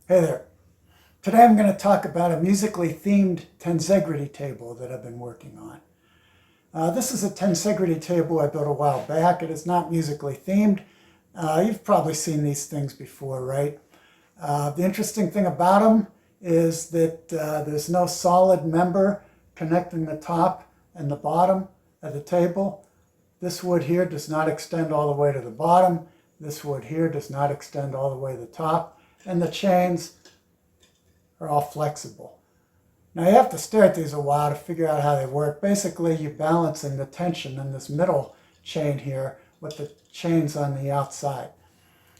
Hey there. Today I'm going to talk about a musically themed tensegrity table that I've been working on. This is a tensegrity table I built a while back. It is not musically themed. You've probably seen these things before, right? The interesting thing about them is that there's no solid member connecting the top and the bottom of the table. This wood here does not extend all the way to the bottom. This wood here does not extend all the way to the top. And the chains are all flexible. Now you have to stare at these a while to figure out how they work. Basically, you're balancing the tension in this middle chain here with the chains on the outside.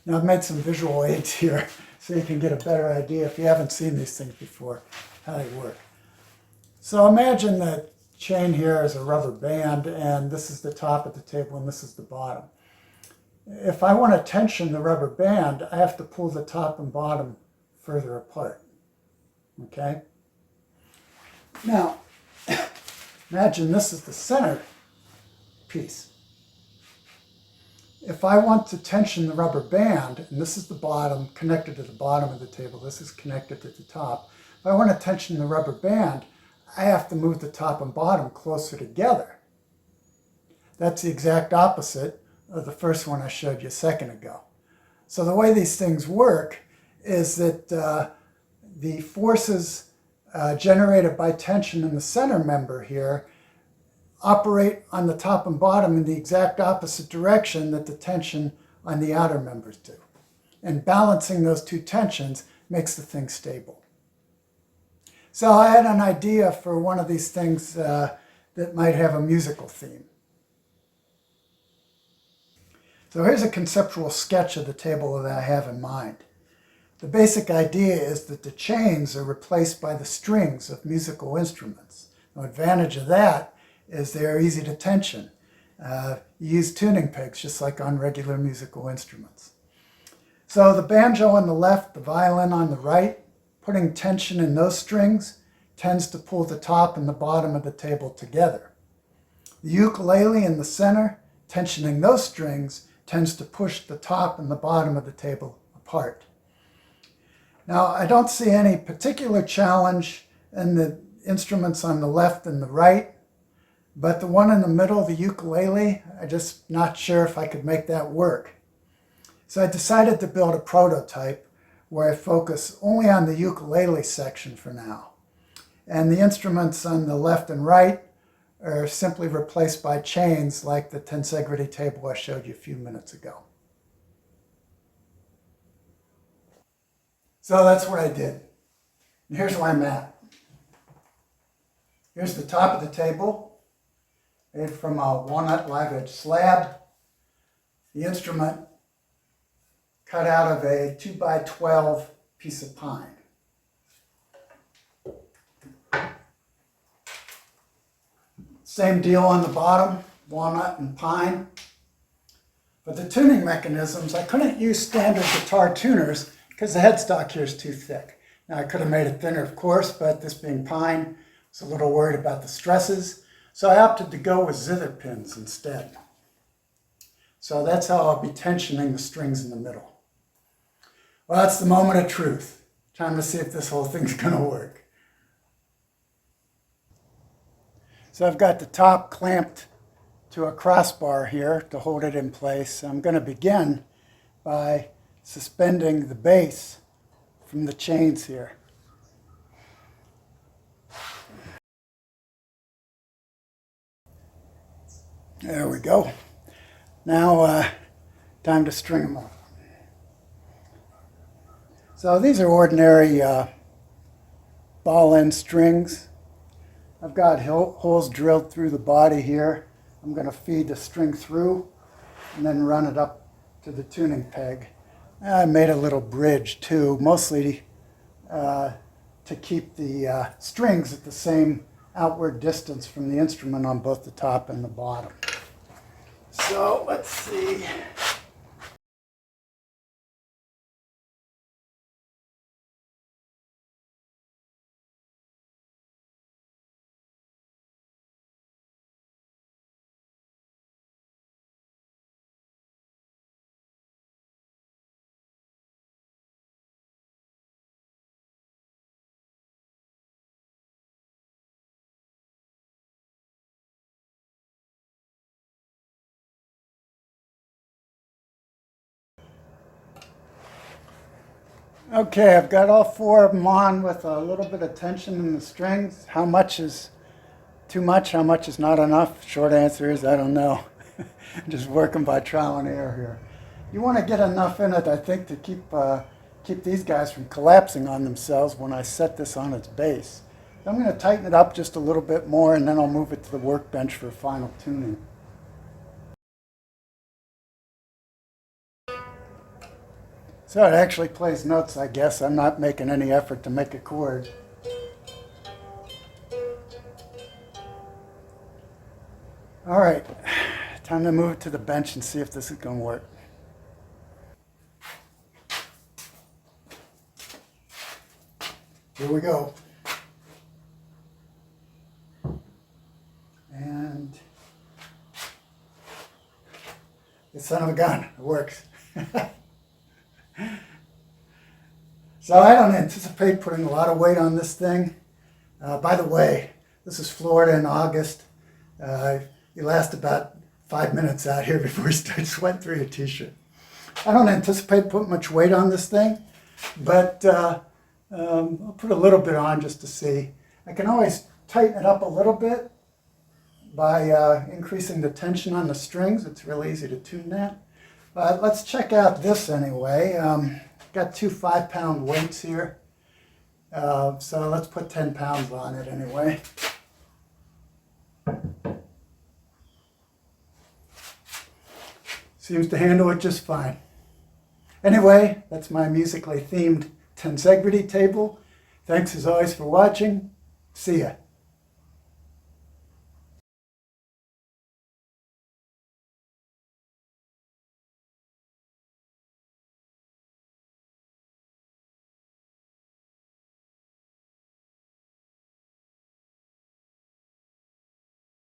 Now I've made some visual aids here so you can get a better idea, if you haven't seen these things before, how they work. So imagine the chain here is a rubber band, and this is the top of the table and this is the bottom. If I want to tension the rubber band, I have to pull the top and bottom further apart. Okay? Now, imagine this is the center piece. If I want to tension the rubber band, and this is the bottom connected to the bottom of the table, this is connected to the top. If I want to tension the rubber band, I have to move the top and bottom closer together. That's the exact opposite of the first one I showed you a second ago. So the way these things work is that the forces generated by tension in the center member here operate on the top and bottom in the exact opposite direction that the tension on the outer members do. And balancing those two tensions makes the thing stable. So I had an idea for one of these things that might have a musical theme. So here's a conceptual sketch of the table that I have in mind. The basic idea is that the chains are replaced by the strings of musical instruments. The advantage of that is they're easy to tension. You use tuning pegs just like on regular musical instruments. So the banjo on the left, the violin on the right, putting tension in those strings tends to pull the top and the bottom of the table together. The ukulele in the center, tensioning those strings, tends to push the top and the bottom of the table apart. Now, I don't see any particular challenge in the instruments on the left and the right, but the one in the middle, the ukulele, I'm just not sure if I could make that work. So I decided to build a prototype where I focus only on the ukulele section for now. And the instruments on the left and right are simply replaced by chains like the tensegrity table I showed you a few minutes ago. So that's what I did. And here's where I'm at. Here's the top of the table, made from a walnut live edge slab. The instrument cut out of a 2x12 piece of pine. Same deal on the bottom, walnut and pine. But the tuning mechanisms, I couldn't use standard guitar tuners because the headstock here is too thick. Now I could have made it thinner, of course, but this being pine, I was a little worried about the stresses. So I opted to go with zither pins instead. So that's how I'll be tensioning the strings in the middle. Well, that's the moment of truth. Time to see if this whole thing's going to work. So I've got the top clamped to a crossbar here to hold it in place. I'm going to begin by suspending the bass from the chains here. There we go. Now, time to string them up. So these are ordinary ball-end strings. I've got holes drilled through the body here. I'm going to feed the string through and then run it up to the tuning peg. I made a little bridge too, mostly to keep the strings at the same outward distance from the instrument on both the top and the bottom. So let's see. Okay, I've got all four of them on with a little bit of tension in the strings. How much is too much? How much is not enough? Short answer is I don't know. Just working by trial and error here. You want to get enough in it, I think, to keep these guys from collapsing on themselves when I set this on its base. I'm going to tighten it up just a little bit more, and then I'll move it to the workbench for final tuning. So it actually plays notes, I guess. I'm not making any effort to make a chord. All right, time to move it to the bench and see if this is going to work. Here we go. And the son of a gun, it works. So I don't anticipate putting a lot of weight on this thing. By the way, this is Florida in August. You last about 5 minutes out here before you start sweating through your t-shirt. I don't anticipate putting much weight on this thing, but I'll put a little bit on just to see. I can always tighten it up a little bit by increasing the tension on the strings. It's really easy to tune that. But let's check out this anyway. Got two 5-pound weights here. So let's put 10 pounds on it anyway. Seems to handle it just fine. Anyway, that's my musically themed tensegrity table. Thanks as always for watching. See ya.